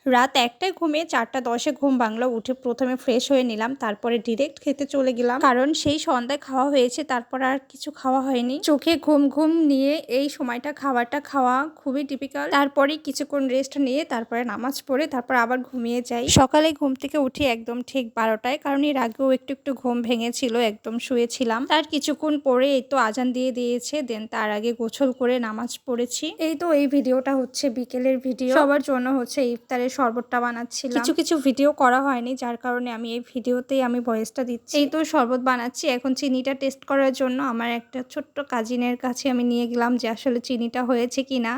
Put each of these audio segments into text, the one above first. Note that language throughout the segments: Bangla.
রাত ১টায় ঘুমিয়ে ৪টা ১০-এ ঘুম ভাঙলো। উঠে প্রথমে ফ্রেশ হয়ে নিলাম, তারপরে ডিরেক্ট খেতে চলে গেলাম, কারণ সেই সন্ধ্যায় খাওয়া হয়েছে, তারপর আর কিছু খাওয়া হয়নি। চোখে ঘুম ঘুম নিয়ে এই সময়টা খাবারটা খাওয়া খুবই ডিফিকাল্ট। তারপরে কিছুক্ষণ রেস্ট নিয়ে তারপরে নামাজ পড়ে তারপর আবার ঘুমিয়ে যাই। সকালে ঘুম থেকে উঠি একদম ঠিক 12টায়, কারণ এর আগেও একটু ঘুম ভেঙেছিল, একদম শুয়েছিলাম। তার কিছুক্ষণ পরে এই তো আজান দিয়ে দিয়েছে, দেন তার আগে গোসল করে নামাজ পড়েছি। এই তো এই ভিডিওটা হচ্ছে বিকেলের ভিডিও, সবার জন্য হচ্ছে ইফতারের শরবতটা বানাচ্ছিলাম। কিছু ভিডিও করা হয়নি, যার কারণে আমি এই ভিডিওতেই আমি ভয়েসটা দিচ্ছি। এই তো শরবত বানাচ্ছি। এখন চিনিটা টেস্ট করার জন্য আমার একটা ছোট্ট কাজিনের কাছে আমি নিয়ে গেলাম যে আসলে চিনিটা হয়েছে কিনা।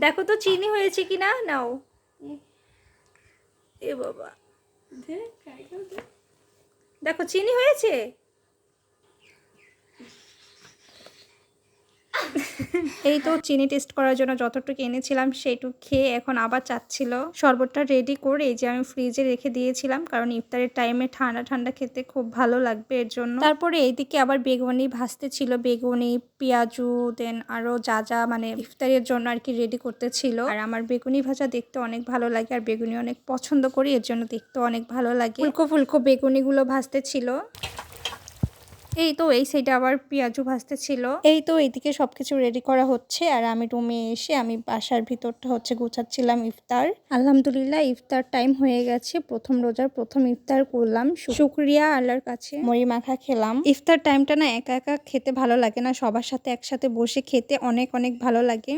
দেখো তো চিনি হয়েছে কিনা, নাও। এ বাবা, দেখো চিনি হয়েছে। এই তো চিনি টেস্ট করার জন্য যতটুকু এনেছিলাম সেইটুকু খেয়ে এখন আবার চাচ্ছিল। শরবতটা রেডি করে এই যে আমি ফ্রিজে রেখে দিয়েছিলাম, কারণ ইফতারের টাইমে ঠান্ডা ঠান্ডা খেতে খুব ভালো লাগবে এর জন্য। তারপরে এইদিকে আবার বেগুনি ভাজতে ছিল, বেগুনি, পেঁয়াজু, দেন আরো যা মানে ইফতারের জন্য আর কি রেডি করতে ছিল। আর আমার বেগুনি ভাজা দেখতে অনেক ভালো লাগে, আর বেগুনি অনেক পছন্দ করি, এর জন্য দেখতে অনেক ভালো লাগে। ফুলকো ফুলকো বেগুনিগুলো ভাজতে ছিল। এই তো এই সাইডে আবার পেঁয়াজু ভাজতে ছিল। এই তো এইদিকে সবকিছু রেডি করা হচ্ছে, আর আমি রুমে এসে আমি বাসার ভিতরটা হচ্ছে গুছাচ্ছিলাম ইফতার। আলহামদুলিল্লাহ ইফতার টাইম হয়ে গেছে। প্রথম রোজার প্রথম ইফতার করলাম, শুকরিয়া আল্লাহর কাছে। মুড়ি মাখা খেলাম। ইফতার টাইমটা না একা একা খেতে ভালো লাগে না, সবার সাথে একসাথে বসে খেতে অনেক ভালো লাগে।